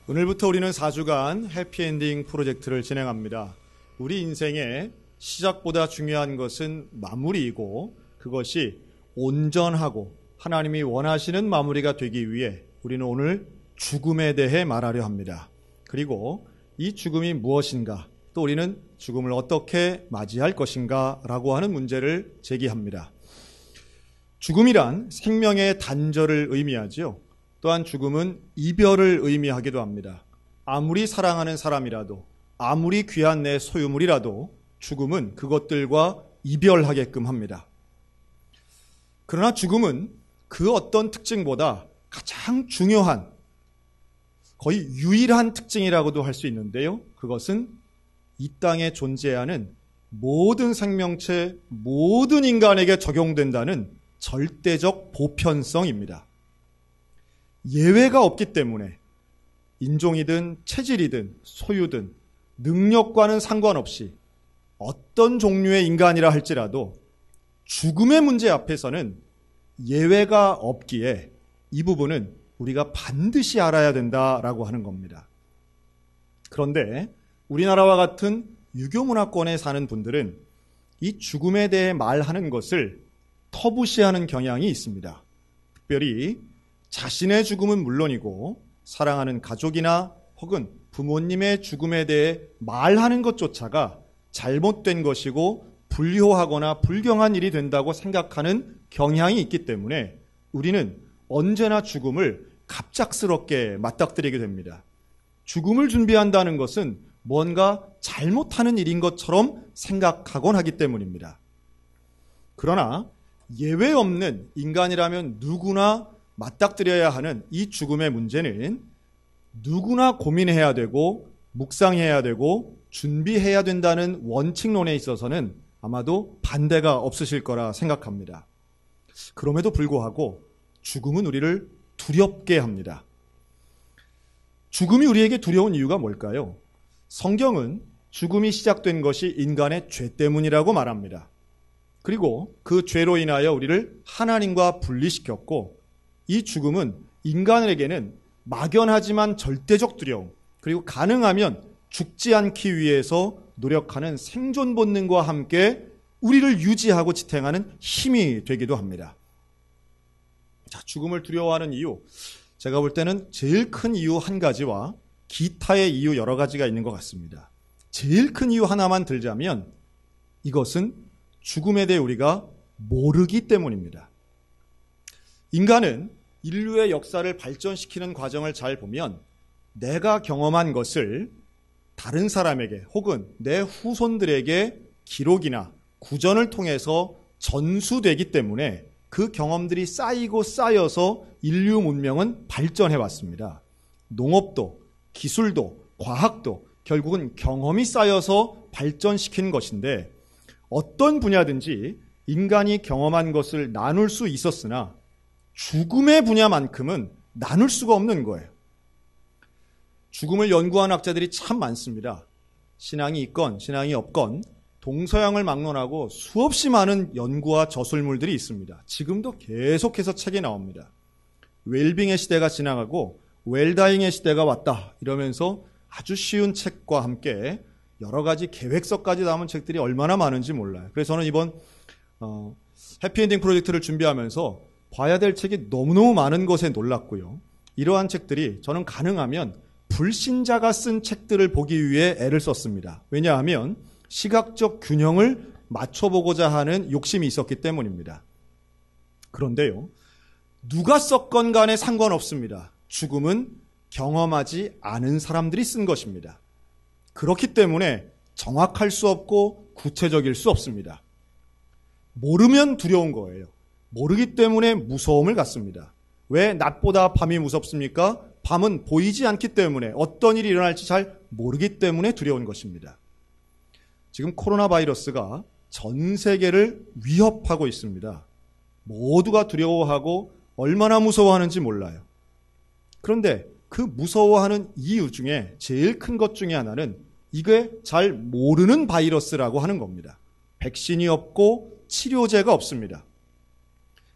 오늘부터 우리는 4주간 해피엔딩 프로젝트를 진행합니다. 우리 인생의 시작보다 중요한 것은 마무리이고 그것이 온전하고 하나님이 원하시는 마무리가 되기 위해 우리는 오늘 죽음에 대해 말하려 합니다. 그리고 이 죽음이 무엇인가, 또 우리는 죽음을 어떻게 맞이할 것인가 라고 하는 문제를 제기합니다. 죽음이란 생명의 단절을 의미하죠. 또한 죽음은 이별을 의미하기도 합니다. 아무리 사랑하는 사람이라도, 아무리 귀한 내 소유물이라도 죽음은 그것들과 이별하게끔 합니다. 그러나 죽음은 그 어떤 특징보다 가장 중요한, 거의 유일한 특징이라고도 할 수 있는데요. 그것은 이 땅에 존재하는 모든 생명체, 모든 인간에게 적용된다는 절대적 보편성입니다. 예외가 없기 때문에 인종이든 체질이든 소유든 능력과는 상관없이 어떤 종류의 인간이라 할지라도 죽음의 문제 앞에서는 예외가 없기에 이 부분은 우리가 반드시 알아야 된다라고 하는 겁니다. 그런데 우리나라와 같은 유교문화권에 사는 분들은 이 죽음에 대해 말하는 것을 터부시하는 경향이 있습니다. 특별히 자신의 죽음은 물론이고 사랑하는 가족이나 혹은 부모님의 죽음에 대해 말하는 것조차가 잘못된 것이고 불효하거나 불경한 일이 된다고 생각하는 경향이 있기 때문에 우리는 언제나 죽음을 갑작스럽게 맞닥뜨리게 됩니다. 죽음을 준비한다는 것은 뭔가 잘못하는 일인 것처럼 생각하곤 하기 때문입니다. 그러나 예외 없는 인간이라면 누구나 맞닥뜨려야 하는 이 죽음의 문제는 누구나 고민해야 되고 묵상해야 되고 준비해야 된다는 원칙론에 있어서는 아마도 반대가 없으실 거라 생각합니다. 그럼에도 불구하고 죽음은 우리를 두렵게 합니다. 죽음이 우리에게 두려운 이유가 뭘까요? 성경은 죽음이 시작된 것이 인간의 죄 때문이라고 말합니다. 그리고 그 죄로 인하여 우리를 하나님과 분리시켰고 이 죽음은 인간에게는 막연하지만 절대적 두려움, 그리고 가능하면 죽지 않기 위해서 노력하는 생존 본능과 함께 우리를 유지하고 지탱하는 힘이 되기도 합니다. 자, 죽음을 두려워하는 이유, 제가 볼 때는 제일 큰 이유 한 가지와 기타의 이유 여러 가지가 있는 것 같습니다. 제일 큰 이유 하나만 들자면 이것은 죽음에 대해 우리가 모르기 때문입니다. 인간은 인류의 역사를 발전시키는 과정을 잘 보면 내가 경험한 것을 다른 사람에게 혹은 내 후손들에게 기록이나 구전을 통해서 전수되기 때문에 그 경험들이 쌓이고 쌓여서 인류 문명은 발전해 왔습니다. 농업도, 기술도, 과학도 결국은 경험이 쌓여서 발전시킨 것인데 어떤 분야든지 인간이 경험한 것을 나눌 수 있었으나 죽음의 분야만큼은 나눌 수가 없는 거예요. 죽음을 연구한 학자들이 참 많습니다. 신앙이 있건 신앙이 없건 동서양을 막론하고 수없이 많은 연구와 저술물들이 있습니다. 지금도 계속해서 책이 나옵니다. 웰빙의 시대가 지나가고 웰다잉의 시대가 왔다 이러면서 아주 쉬운 책과 함께 여러 가지 계획서까지 담은 책들이 얼마나 많은지 몰라요. 그래서 저는 이번 해피엔딩 프로젝트를 준비하면서 봐야 될 책이 너무너무 많은 것에 놀랐고요. 이러한 책들이 저는 가능하면 불신자가 쓴 책들을 보기 위해 애를 썼습니다. 왜냐하면 시각적 균형을 맞춰보고자 하는 욕심이 있었기 때문입니다. 그런데요, 누가 썼건 간에 상관없습니다. 죽음은 경험하지 않은 사람들이 쓴 것입니다. 그렇기 때문에 정확할 수 없고 구체적일 수 없습니다. 모르면 두려운 거예요. 모르기 때문에 무서움을 갖습니다. 왜 낮보다 밤이 무섭습니까? 밤은 보이지 않기 때문에 어떤 일이 일어날지 잘 모르기 때문에 두려운 것입니다. 지금 코로나 바이러스가 전 세계를 위협하고 있습니다. 모두가 두려워하고 얼마나 무서워하는지 몰라요. 그런데 그 무서워하는 이유 중에 제일 큰 것 중에 하나는 이게 잘 모르는 바이러스라고 하는 겁니다. 백신이 없고 치료제가 없습니다.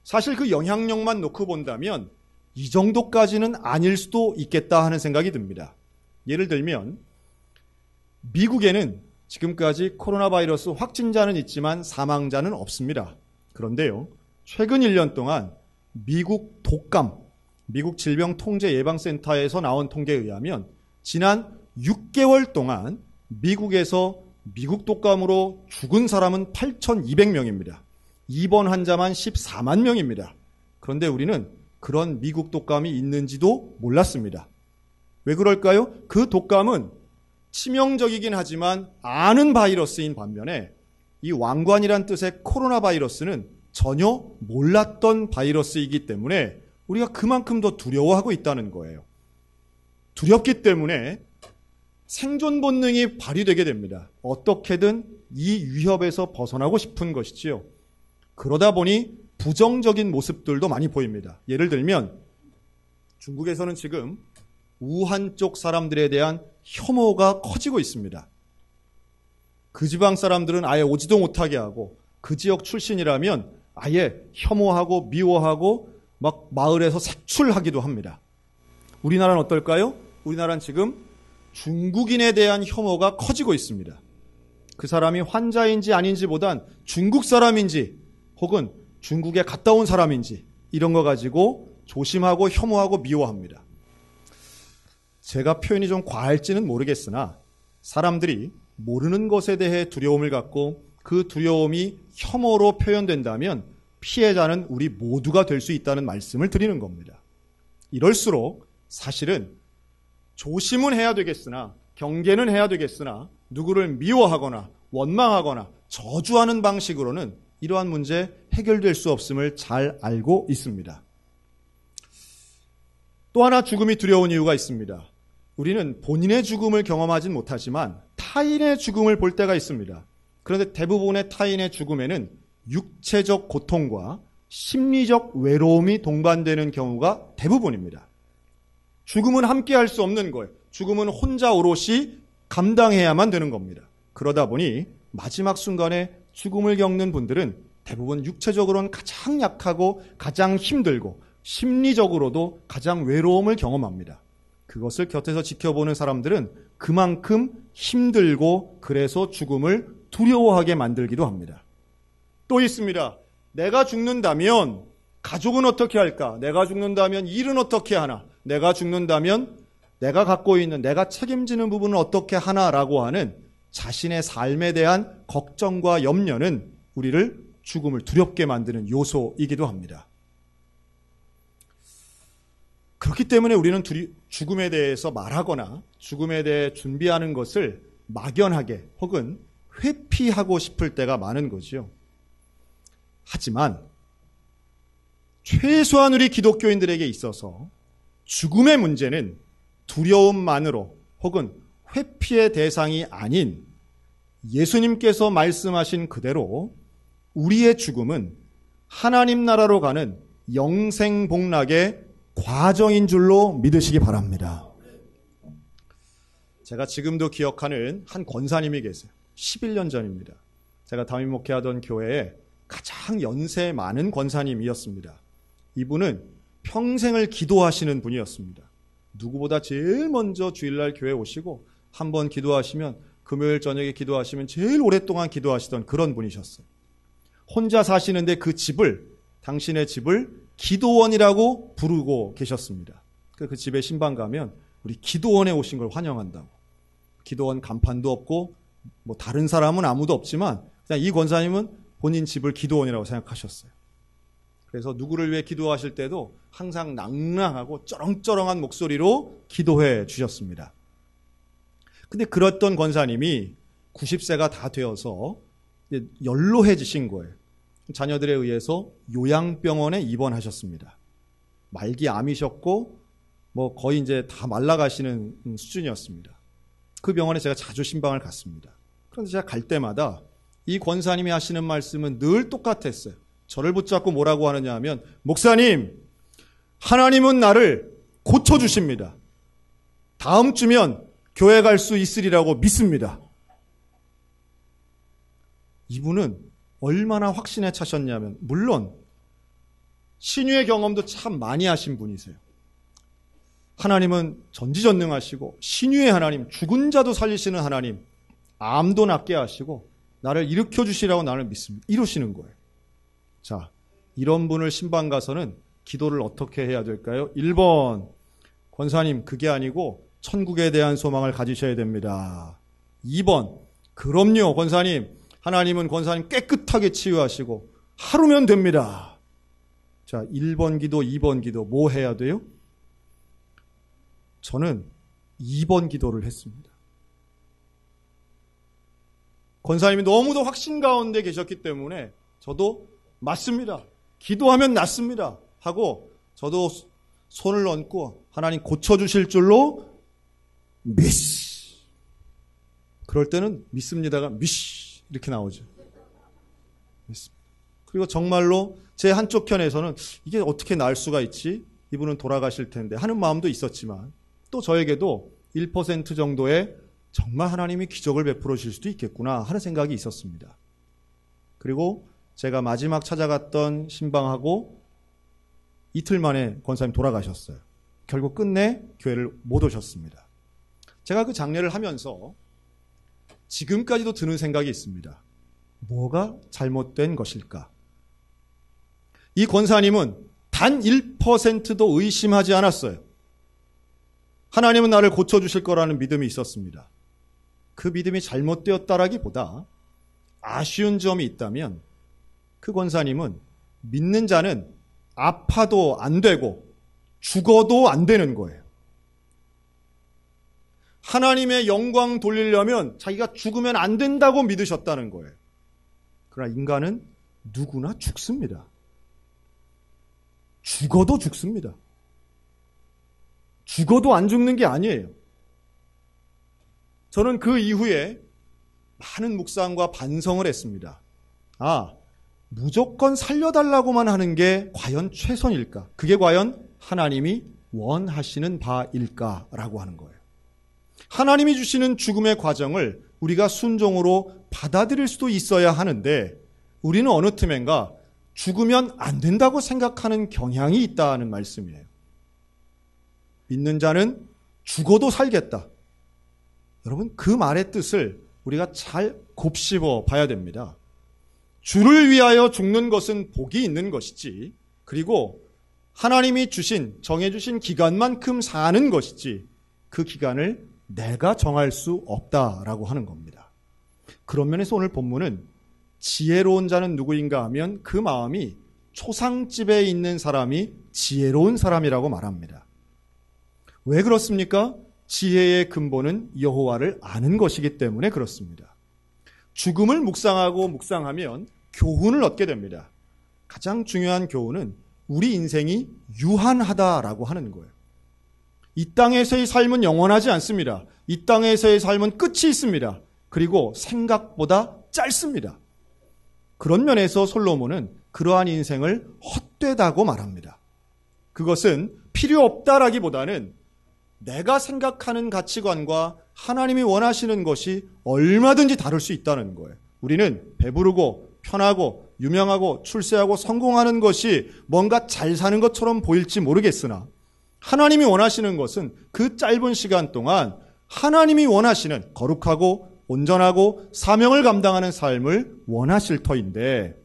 사실 그 영향력만 놓고 본다면 이 정도까지는 아닐 수도 있겠다 하는 생각이 듭니다. 예를 들면 미국에는 지금까지 코로나 바이러스 확진자는 있지만 사망자는 없습니다. 그런데요, 최근 1년 동안 미국 독감, 미국 질병통제예방센터에서 나온 통계에 의하면 지난 6개월 동안 미국에서 미국 독감으로 죽은 사람은 8,200명입니다. 입원 환자만 14만 명입니다. 그런데 우리는 그런 미국 독감이 있는지도 몰랐습니다. 왜 그럴까요? 그 독감은 치명적이긴 하지만 아는 바이러스인 반면에 이 왕관이란 뜻의 코로나 바이러스는 전혀 몰랐던 바이러스이기 때문에 우리가 그만큼 더 두려워하고 있다는 거예요. 두렵기 때문에 생존 본능이 발휘되게 됩니다. 어떻게든 이 위협에서 벗어나고 싶은 것이지요. 그러다 보니 부정적인 모습들도 많이 보입니다. 예를 들면 중국에서는 지금 우한 쪽 사람들에 대한 혐오가 커지고 있습니다. 그 지방 사람들은 아예 오지도 못하게 하고 그 지역 출신이라면 아예 혐오하고 미워하고 막 마을에서 색출하기도 합니다. 우리나라는 어떨까요? 우리나라는 지금 중국인에 대한 혐오가 커지고 있습니다. 그 사람이 환자인지 아닌지보단 중국 사람인지 혹은 중국에 갔다 온 사람인지 이런 거 가지고 조심하고 혐오하고 미워합니다. 제가 표현이 좀 과할지는 모르겠으나 사람들이 모르는 것에 대해 두려움을 갖고 그 두려움이 혐오로 표현된다면 피해자는 우리 모두가 될 수 있다는 말씀을 드리는 겁니다. 이럴수록 사실은 조심은 해야 되겠으나 경계는 해야 되겠으나 누구를 미워하거나 원망하거나 저주하는 방식으로는 이러한 문제 해결될 수 없음을 잘 알고 있습니다. 또 하나 죽음이 두려운 이유가 있습니다. 우리는 본인의 죽음을 경험하진 못하지만 타인의 죽음을 볼 때가 있습니다. 그런데 대부분의 타인의 죽음에는 육체적 고통과 심리적 외로움이 동반되는 경우가 대부분입니다. 죽음은 함께 할 수 없는 거예요. 죽음은 혼자 오롯이 감당해야만 되는 겁니다. 그러다 보니 마지막 순간에 죽음을 겪는 분들은 대부분 육체적으로는 가장 약하고 가장 힘들고 심리적으로도 가장 외로움을 경험합니다. 그것을 곁에서 지켜보는 사람들은 그만큼 힘들고 그래서 죽음을 두려워하게 만들기도 합니다. 또 있습니다. 내가 죽는다면 가족은 어떻게 할까? 내가 죽는다면 일은 어떻게 하나? 내가 죽는다면 내가 갖고 있는 내가 책임지는 부분은 어떻게 하나라고 하는 자신의 삶에 대한 걱정과 염려는 우리를 죽음을 두렵게 만드는 요소이기도 합니다. 그렇기 때문에 우리는 죽음에 대해서 말하거나 죽음에 대해 준비하는 것을 막연하게 혹은 회피하고 싶을 때가 많은 거죠. 하지만 최소한 우리 기독교인들에게 있어서 죽음의 문제는 두려움만으로 혹은 회피의 대상이 아닌 예수님께서 말씀하신 그대로 우리의 죽음은 하나님 나라로 가는 영생복락의 과정인 줄로 믿으시기 바랍니다. 제가 지금도 기억하는 한 권사님이 계세요. 11년 전입니다. 제가 담임 목회하던 교회에 가장 연세 많은 권사님이었습니다. 이분은 평생을 기도하시는 분이었습니다. 누구보다 제일 먼저 주일날 교회에 오시고 한번 기도하시면 금요일 저녁에 기도하시면 제일 오랫동안 기도하시던 그런 분이셨어요. 혼자 사시는데 그 집을 당신의 집을 기도원이라고 부르고 계셨습니다. 그 집에 신방 가면 우리 기도원에 오신 걸 환영한다고. 기도원 간판도 없고 뭐 다른 사람은 아무도 없지만 그냥 이 권사님은 본인 집을 기도원이라고 생각하셨어요. 그래서 누구를 위해 기도하실 때도 항상 낭낭하고 쩌렁쩌렁한 목소리로 기도해 주셨습니다. 근데 그랬던 권사님이 90세가 다 되어서 연로해지신 거예요. 자녀들에 의해서 요양병원에 입원하셨습니다. 말기 암이셨고 뭐 거의 이제 다 말라가시는 수준이었습니다. 그 병원에 제가 자주 신방을 갔습니다. 그런데 제가 갈 때마다 이 권사님이 하시는 말씀은 늘 똑같았어요. 저를 붙잡고 뭐라고 하느냐 하면 목사님, 하나님은 나를 고쳐주십니다. 다음 주면 교회 갈 수 있으리라고 믿습니다. 이분은 얼마나 확신에 차셨냐면 물론 신유의 경험도 참 많이 하신 분이세요. 하나님은 전지전능하시고 신유의 하나님, 죽은 자도 살리시는 하나님, 암도 낫게 하시고 나를 일으켜 주시라고 나를 믿습니다. 이러시는 거예요. 자, 이런 분을 신방 가서는 기도를 어떻게 해야 될까요? 1번, 권사님 그게 아니고 천국에 대한 소망을 가지셔야 됩니다. 2번, 그럼요 권사님, 하나님은 권사님 깨끗하게 치유하시고 하루면 됩니다. 자, 1번 기도, 2번 기도 뭐 해야 돼요? 저는 2번 기도를 했습니다. 권사님이 너무도 확신 가운데 계셨기 때문에 저도 맞습니다. 기도하면 낫습니다. 하고 저도 손을 얹고 하나님 고쳐주실 줄로 미시. 그럴 때는 믿습니다가 미시 이렇게 나오죠. 믿습니다. 그리고 정말로 제 한쪽 편에서는 이게 어떻게 나을 수가 있지? 이분은 돌아가실 텐데 하는 마음도 있었지만 또 저에게도 1% 정도의 정말 하나님이 기적을 베풀어 주실 수도 있겠구나 하는 생각이 있었습니다. 그리고 제가 마지막 찾아갔던 신방하고 이틀 만에 권사님 돌아가셨어요. 결국 끝내 교회를 못 오셨습니다. 제가 그 장례를 하면서 지금까지도 드는 생각이 있습니다. 뭐가 잘못된 것일까? 이 권사님은 단 1%도 의심하지 않았어요. 하나님은 나를 고쳐주실 거라는 믿음이 있었습니다. 그 믿음이 잘못되었다라기보다 아쉬운 점이 있다면 그 권사님은 믿는 자는 아파도 안 되고 죽어도 안 되는 거예요. 하나님의 영광 돌리려면 자기가 죽으면 안 된다고 믿으셨다는 거예요. 그러나 인간은 누구나 죽습니다. 죽어도 죽습니다. 죽어도 안 죽는 게 아니에요. 저는 그 이후에 많은 묵상과 반성을 했습니다. 무조건 살려달라고만 하는 게 과연 최선일까? 그게 과연 하나님이 원하시는 바일까라고 하는 거예요. 하나님이 주시는 죽음의 과정을 우리가 순종으로 받아들일 수도 있어야 하는데 우리는 어느 틈엔가 죽으면 안 된다고 생각하는 경향이 있다는 말씀이에요. 믿는 자는 죽어도 살겠다. 여러분, 그 말의 뜻을 우리가 잘 곱씹어 봐야 됩니다. 주를 위하여 죽는 것은 복이 있는 것이지, 그리고 하나님이 정해주신 기간만큼 사는 것이지, 그 기간을 내가 정할 수 없다라고 하는 겁니다. 그런 면에서 오늘 본문은 지혜로운 자는 누구인가 하면 그 마음이 초상집에 있는 사람이 지혜로운 사람이라고 말합니다. 왜 그렇습니까? 지혜의 근본은 여호와를 아는 것이기 때문에 그렇습니다. 죽음을 묵상하면 교훈을 얻게 됩니다. 가장 중요한 교훈은 우리 인생이 유한하다라고 하는 거예요. 이 땅에서의 삶은 영원하지 않습니다. 이 땅에서의 삶은 끝이 있습니다. 그리고 생각보다 짧습니다. 그런 면에서 솔로몬은 그러한 인생을 헛되다고 말합니다. 그것은 필요 없다라기보다는 내가 생각하는 가치관과 하나님이 원하시는 것이 얼마든지 다를 수 있다는 거예요. 우리는 배부르고 편하고 유명하고 출세하고 성공하는 것이 뭔가 잘 사는 것처럼 보일지 모르겠으나 하나님이 원하시는 것은 그 짧은 시간 동안 하나님이 원하시는 거룩하고 온전하고 사명을 감당하는 삶을 원하실 터인데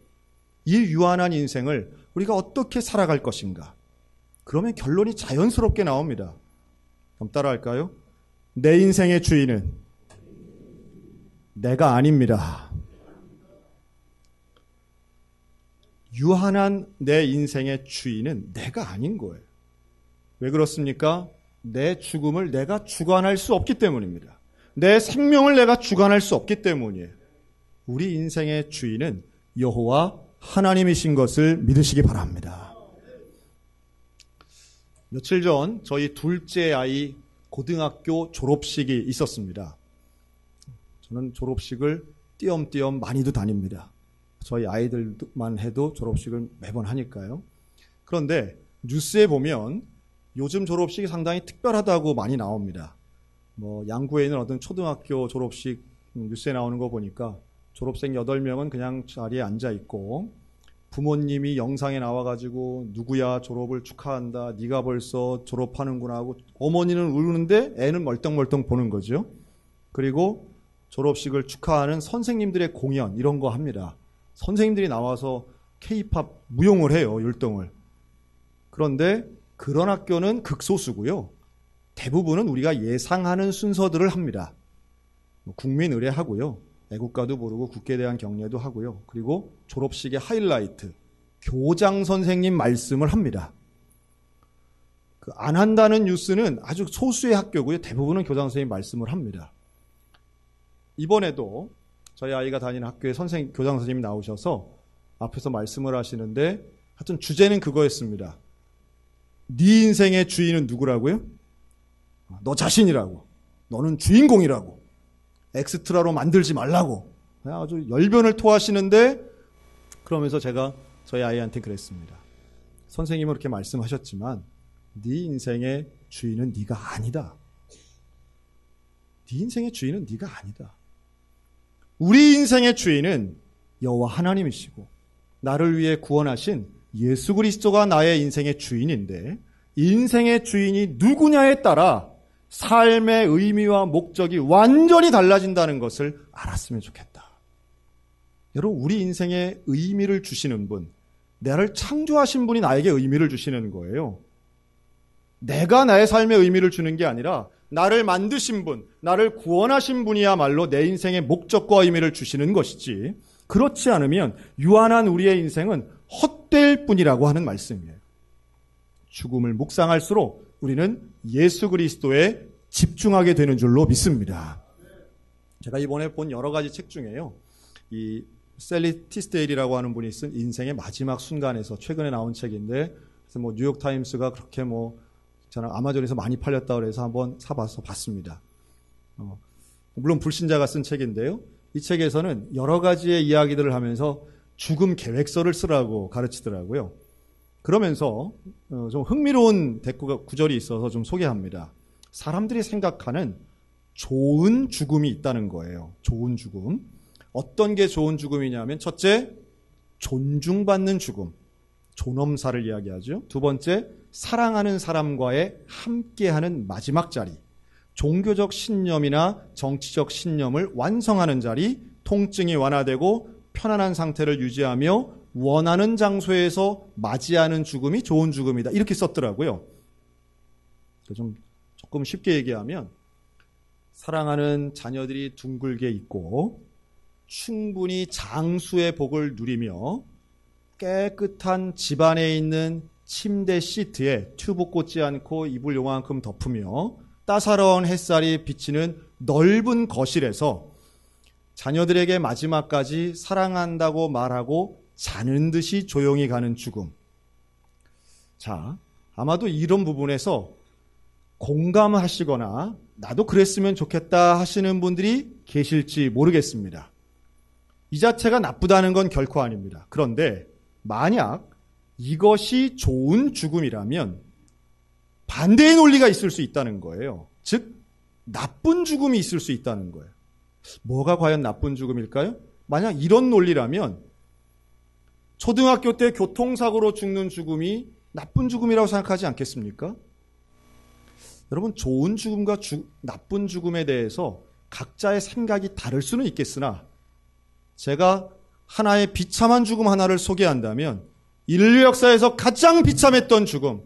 이 유한한 인생을 우리가 어떻게 살아갈 것인가? 그러면 결론이 자연스럽게 나옵니다. 그럼 따라할까요? 내 인생의 주인은 내가 아닙니다. 유한한 내 인생의 주인은 내가 아닌 거예요. 왜 그렇습니까? 내 죽음을 내가 주관할 수 없기 때문입니다. 내 생명을 내가 주관할 수 없기 때문이에요. 우리 인생의 주인은 여호와 하나님이신 것을 믿으시기 바랍니다. 며칠 전 저희 둘째 아이 고등학교 졸업식이 있었습니다. 저는 졸업식을 띄엄띄엄 많이도 다닙니다. 저희 아이들만 해도 졸업식을 매번 하니까요. 그런데 뉴스에 보면 요즘 졸업식이 상당히 특별하다고 많이 나옵니다. 양구에 있는 어떤 초등학교 졸업식 뉴스에 나오는 거 보니까 졸업생 8명은 그냥 자리에 앉아 있고 부모님이 영상에 나와가지고 누구야 졸업을 축하한다. 네가 벌써 졸업하는구나 하고 어머니는 울는데 애는 멀뚱멀뚱 보는 거죠. 그리고 졸업식을 축하하는 선생님들의 공연 이런 거 합니다. 선생님들이 나와서 K-팝 무용을 해요. 율동을. 그런데 그런 학교는 극소수고요. 대부분은 우리가 예상하는 순서들을 합니다. 국민의례 하고요. 애국가도 부르고 국기에 대한 경례도 하고요. 그리고 졸업식의 하이라이트, 교장 선생님 말씀을 합니다. 안 한다는 뉴스는 아주 소수의 학교고요. 대부분은 교장 선생님 말씀을 합니다. 이번에도 저희 아이가 다니는 학교에 교장 선생님이 나오셔서 앞에서 말씀을 하시는데 하여튼 주제는 그거였습니다. 네 인생의 주인은 누구라고요? 너 자신이라고. 너는 주인공이라고. 엑스트라로 만들지 말라고. 아주 열변을 토하시는데 그러면서 제가 저희 아이한테 그랬습니다. 선생님은 그렇게 말씀하셨지만 네 인생의 주인은 네가 아니다. 네 인생의 주인은 네가 아니다. 우리 인생의 주인은 여호와 하나님이시고 나를 위해 구원하신 예수 그리스도가 나의 인생의 주인인데 인생의 주인이 누구냐에 따라 삶의 의미와 목적이 완전히 달라진다는 것을 알았으면 좋겠다. 여러분, 우리 인생에 의미를 주시는 분, 나를 창조하신 분이 나에게 의미를 주시는 거예요. 내가 나의 삶에 의미를 주는 게 아니라 나를 만드신 분, 나를 구원하신 분이야말로 내 인생의 목적과 의미를 주시는 것이지, 그렇지 않으면 유한한 우리의 인생은 헛될 뿐이라고 하는 말씀이에요. 죽음을 묵상할수록 우리는 예수 그리스도에 집중하게 되는 줄로 믿습니다. 제가 이번에 본 여러 가지 책 중에요. 이 셀리 티스데일이라고 하는 분이 쓴 인생의 마지막 순간에서 최근에 나온 책인데, 그래서 뭐 뉴욕 타임스가 그렇게 저는 아마존에서 많이 팔렸다고 그래서 한번 사봐서 봤습니다. 물론 불신자가 쓴 책인데요. 이 책에서는 여러 가지의 이야기들을 하면서 죽음 계획서를 쓰라고 가르치더라고요. 그러면서 좀 흥미로운 구절이 있어서 좀 소개합니다. 사람들이 생각하는 좋은 죽음이 있다는 거예요. 좋은 죽음. 어떤 게 좋은 죽음이냐면 첫째, 존중받는 죽음. 존엄사를 이야기하죠. 두 번째, 사랑하는 사람과의 함께하는 마지막 자리. 종교적 신념이나 정치적 신념을 완성하는 자리. 통증이 완화되고 편안한 상태를 유지하며 원하는 장소에서 맞이하는 죽음이 좋은 죽음이다. 이렇게 썼더라고요. 조금 쉽게 얘기하면 사랑하는 자녀들이 둥글게 있고 충분히 장수의 복을 누리며 깨끗한 집안에 있는 침대 시트에 튜브 꽂지 않고 이불 요만큼 덮으며 따사로운 햇살이 비치는 넓은 거실에서 자녀들에게 마지막까지 사랑한다고 말하고 자는 듯이 조용히 가는 죽음. 자, 아마도 이런 부분에서 공감하시거나 나도 그랬으면 좋겠다 하시는 분들이 계실지 모르겠습니다. 이 자체가 나쁘다는 건 결코 아닙니다. 그런데 만약 이것이 좋은 죽음이라면 반대의 논리가 있을 수 있다는 거예요. 즉, 나쁜 죽음이 있을 수 있다는 거예요. 뭐가 과연 나쁜 죽음일까요? 만약 이런 논리라면 초등학교 때 교통사고로 죽는 죽음이 나쁜 죽음이라고 생각하지 않겠습니까? 여러분, 좋은 죽음과 나쁜 죽음에 대해서 각자의 생각이 다를 수는 있겠으나 제가 하나의 비참한 죽음 하나를 소개한다면 인류 역사에서 가장 비참했던 죽음,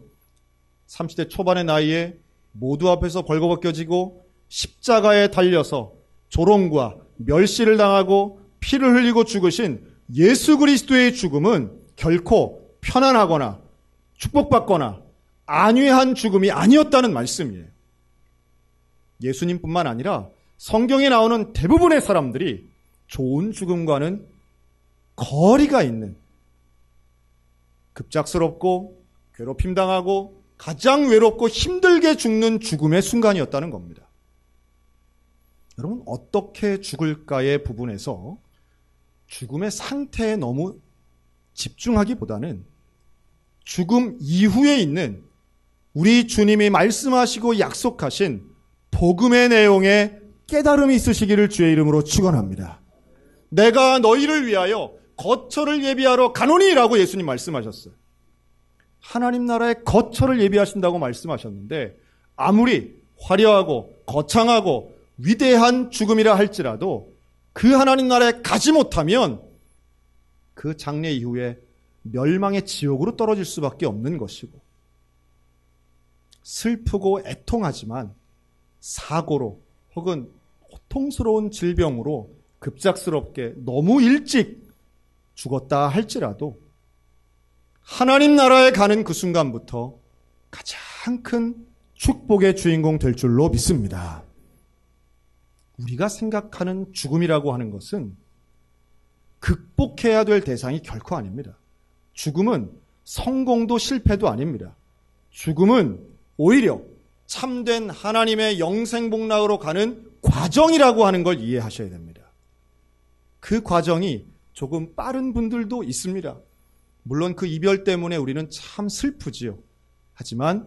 30대 초반의 나이에 모두 앞에서 벌거벗겨지고 십자가에 달려서 조롱과 멸시를 당하고 피를 흘리고 죽으신 예수 그리스도의 죽음은 결코 편안하거나 축복받거나 안위한 죽음이 아니었다는 말씀이에요. 예수님뿐만 아니라 성경에 나오는 대부분의 사람들이 좋은 죽음과는 거리가 있는 급작스럽고 괴롭힘당하고 가장 외롭고 힘들게 죽는 죽음의 순간이었다는 겁니다. 여러분, 어떻게 죽을까의 부분에서 죽음의 상태에 너무 집중하기보다는 죽음 이후에 있는 우리 주님이 말씀하시고 약속하신 복음의 내용에 깨달음이 있으시기를 주의 이름으로 축원합니다. 내가 너희를 위하여 거처를 예비하러 가노니라고 예수님 말씀하셨어요. 하나님 나라의 거처를 예비하신다고 말씀하셨는데 아무리 화려하고 거창하고 위대한 죽음이라 할지라도 그 하나님 나라에 가지 못하면 그 장례 이후에 멸망의 지옥으로 떨어질 수밖에 없는 것이고 슬프고 애통하지만 사고로 혹은 고통스러운 질병으로 급작스럽게 너무 일찍 죽었다 할지라도 하나님 나라에 가는 그 순간부터 가장 큰 축복의 주인공 될 줄로 믿습니다. 우리가 생각하는 죽음이라고 하는 것은 극복해야 될 대상이 결코 아닙니다. 죽음은 성공도 실패도 아닙니다. 죽음은 오히려 참된 하나님의 영생복락으로 가는 과정이라고 하는 걸 이해하셔야 됩니다. 그 과정이 조금 빠른 분들도 있습니다. 물론 그 이별 때문에 우리는 참 슬프지요. 하지만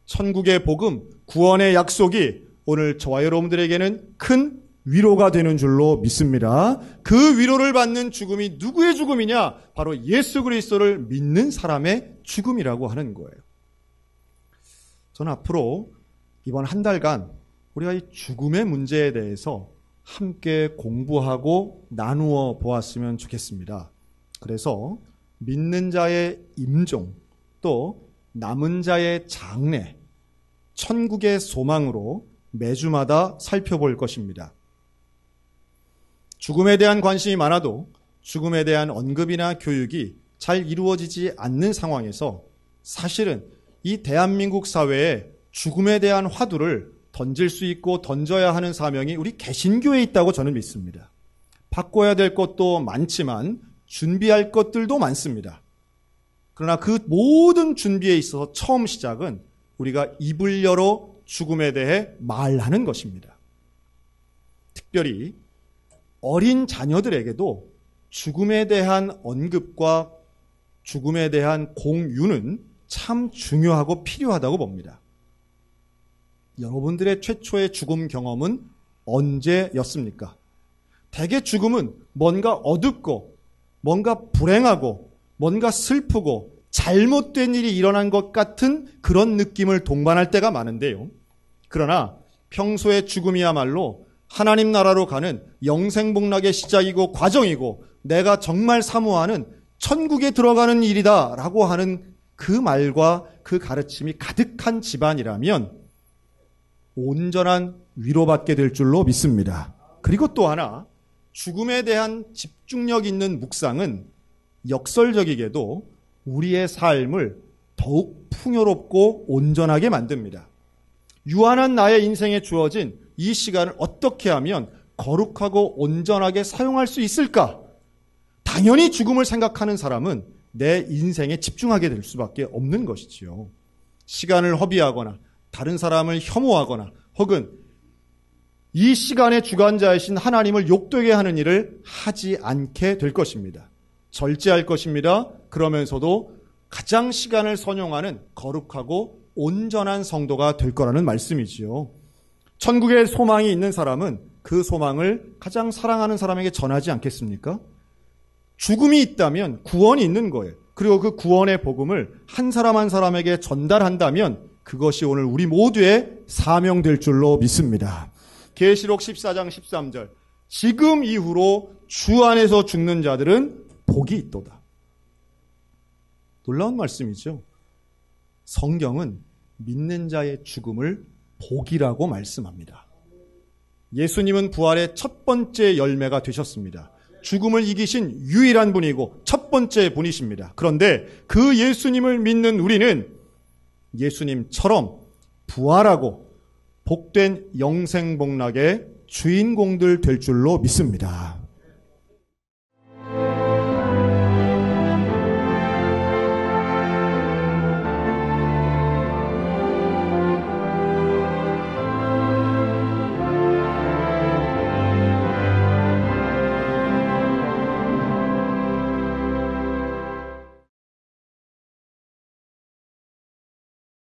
천국의 복음, 구원의 약속이 오늘 저와 여러분들에게는 큰 위로가 되는 줄로 믿습니다. 그 위로를 받는 죽음이 누구의 죽음이냐? 바로 예수 그리스도를 믿는 사람의 죽음이라고 하는 거예요. 저는 앞으로 이번 한 달간 우리가 이 죽음의 문제에 대해서 함께 공부하고 나누어 보았으면 좋겠습니다. 그래서 믿는 자의 임종, 또 남은 자의 장래, 천국의 소망으로 매주마다 살펴볼 것입니다. 죽음에 대한 관심이 많아도 죽음에 대한 언급이나 교육이 잘 이루어지지 않는 상황에서 사실은 이 대한민국 사회에 죽음에 대한 화두를 던질 수 있고 던져야 하는 사명이 우리 개신교에 있다고 저는 믿습니다. 바꿔야 될 것도 많지만 준비할 것들도 많습니다. 그러나 그 모든 준비에 있어서 처음 시작은 우리가 입을 열어 죽음에 대해 말하는 것입니다. 특별히 어린 자녀들에게도 죽음에 대한 언급과 죽음에 대한 공유는 참 중요하고 필요하다고 봅니다. 여러분들의 최초의 죽음 경험은 언제였습니까? 대개 죽음은 뭔가 어둡고 뭔가 불행하고 뭔가 슬프고 잘못된 일이 일어난 것 같은 그런 느낌을 동반할 때가 많은데요. 그러나 평소의 죽음이야말로 하나님 나라로 가는 영생복락의 시작이고 과정이고 내가 정말 사모하는 천국에 들어가는 일이다 라고 하는 그 말과 그 가르침이 가득한 집안이라면 온전한 위로받게 될 줄로 믿습니다. 그리고 또 하나, 죽음에 대한 집중력 있는 묵상은 역설적이게도 우리의 삶을 더욱 풍요롭고 온전하게 만듭니다. 유한한 나의 인생에 주어진 이 시간을 어떻게 하면 거룩하고 온전하게 사용할 수 있을까? 당연히 죽음을 생각하는 사람은 내 인생에 집중하게 될 수밖에 없는 것이지요. 시간을 허비하거나 다른 사람을 혐오하거나 혹은 이 시간의 주관자이신 하나님을 욕되게 하는 일을 하지 않게 될 것입니다. 절제할 것입니다. 그러면서도 가장 시간을 선용하는 거룩하고 온전한 성도가 될 거라는 말씀이지요. 천국의 소망이 있는 사람은 그 소망을 가장 사랑하는 사람에게 전하지 않겠습니까? 죽음이 있다면 구원이 있는 거예요. 그리고 그 구원의 복음을 한 사람 한 사람에게 전달한다면 그것이 오늘 우리 모두의 사명될 줄로 믿습니다. 계시록 14장 13절 지금 이후로 주 안에서 죽는 자들은 복이 있도다. 놀라운 말씀이죠. 성경은 믿는 자의 죽음을 복이라고 말씀합니다. 예수님은 부활의 첫 번째 열매가 되셨습니다. 죽음을 이기신 유일한 분이고 첫 번째 분이십니다. 그런데 그 예수님을 믿는 우리는 예수님처럼 부활하고 복된 영생복락의 주인공들 될 줄로 믿습니다.